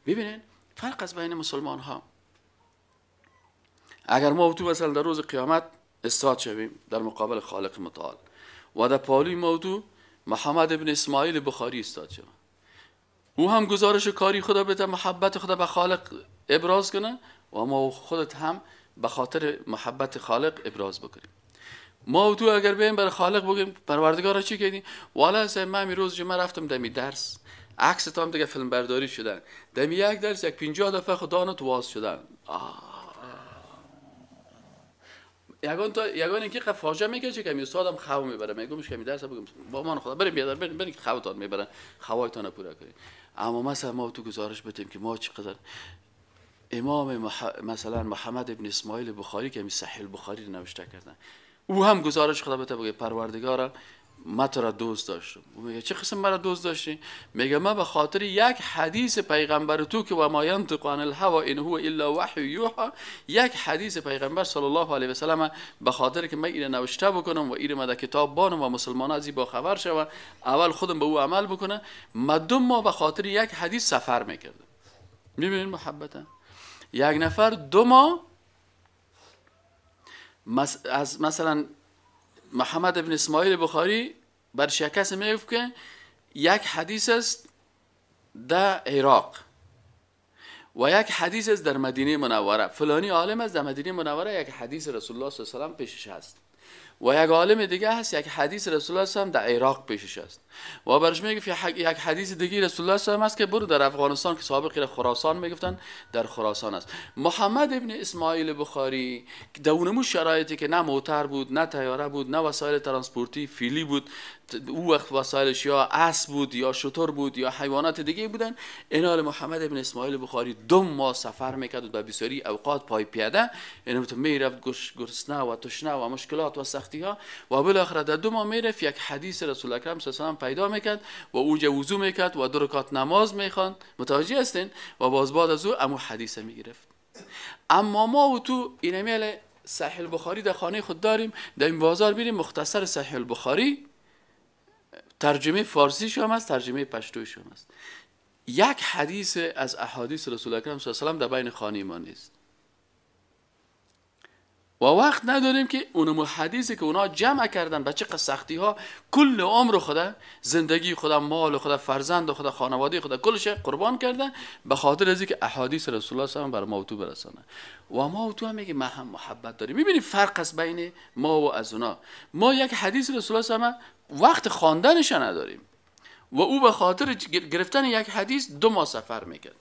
ببینید فرق از بین مسلمان ها. اگر ما تو مثلا در روز قیامت استاد شویم در مقابل خالق متعال و در پالوی موضوع محمد ابن اسماعیل بخاری استاد شویم، او هم گزارش کاری خدا بده، محبت خدا به خالق ابراز کنه و ما خودت هم به خاطر محبت خالق ابراز بکنیم. ما و تو اگر بیم بر خالق بگیم پروردگار چی کردی؟ والا من می روز جمعه رفتم دمی درس، عکس تام دیگه فیلم برداری شدن، دمی یک درس یک 50 دفعه خدا تو واز شدن. یگان اینکه فاجعه میگه که کمی استادم خو میبره، میگم کمی درس بگم با من خدا بریم بیادر بریم خوتان میبرن خوایتان پورا کنید. اما مثلا ما تو گزارش بدیم که ما چقدر امام مثلا محمد ابن اسماعیل بخاری که می صحیح البخاری رو نوشته کردن، او هم گزارش خدا بده بگه پروردگارا من تو را دوست داشتم. او میگه چه قسم مرا دوست داشتی؟ میگه من به خاطر یک حدیث پیغمبر تو که و ما ینطق عن الهوى ان هو الا وحی یوحى، یک حدیث پیغمبر صلی الله علیه و سلم به خاطر که من اینو نوشته بکنم و اینو من در کتاب بانم و مسلمان‌ها از این با خبر شون، اول خودم به او عمل بکنه، مدام ما به خاطر یک حدیث سفر میکردم. میبینید محبتا یک نفر 2 ماه از مثلا محمد ابن اسماعیل بخاری بر شکست میگفت که یک حدیث است در عراق و یک حدیث است در مدینه منوره، فلانی عالم است در مدینه منوره یک حدیث رسول الله صلی الله علیه و سلم پیشش هست و یک عالم دیگه هست یک حدیث رسول الله صلی الله علیه و سلم در عراق پیشش است و برش میگه یک حدیث دیگه رسول الله صلی الله علیه و سلم است که برو در افغانستان که سابقی خراسان میگفتن در خراسان است. محمد ابن اسماعیل بخاری در اونمو شرایطی که نه موتر بود نه طیاره بود نه وسایل ترانسپورتی فیلی بود، او وقت وسایلش یا اسب بود یا شتر بود یا حیوانات دیگه بودن، اینال محمد ابن اسماعیل بخاری 2 ماه سفر میکرد و به بسیاری اوقات پای پیاده، یعنی میرفت گرسنه و تشنه و مشکلات و سختی ها و بالاخره در 2 ماه میرفت یک حدیث رسول اکرم صلی الله علیه و سلم پیدا میکرد و اوجه وضو میکرد و 2 رکعت نماز میخواند، متوجه هستین؟ و باز بعد از او امو حدیث میگرفت. اما ما و تو اینمیل صحیح البخاری در خانه خود داریم، در این بازار بریم مختصر صحیح البخاری ترجمه فارسی شو هم است، ترجمه پشتوی شو هم است. یک حدیث از احادیث رسول اکرم صلی الله علیه و سلم در بین خانه ما نیست و وقت نداریم که اونم حدیثی که اونا جمع کردن به چه سختی ها، کل عمر خدا، زندگی خدا، مال خدا، فرزند خدا، خانواده خدا، کلش قربان کردن به خاطر از اینکه احادیث رسول الله صلی الله علیه و سلم بر ما تو برسانه و ما تو هم میگه ما هم محبت داریم. میبینی فرق است بین ما و از اونا. ما یک حدیث رسول الله صلی الله علیه و سلم وقت خواندنش نداریم و او به خاطر گرفتن یک حدیث 2 ماه سفر میکرد.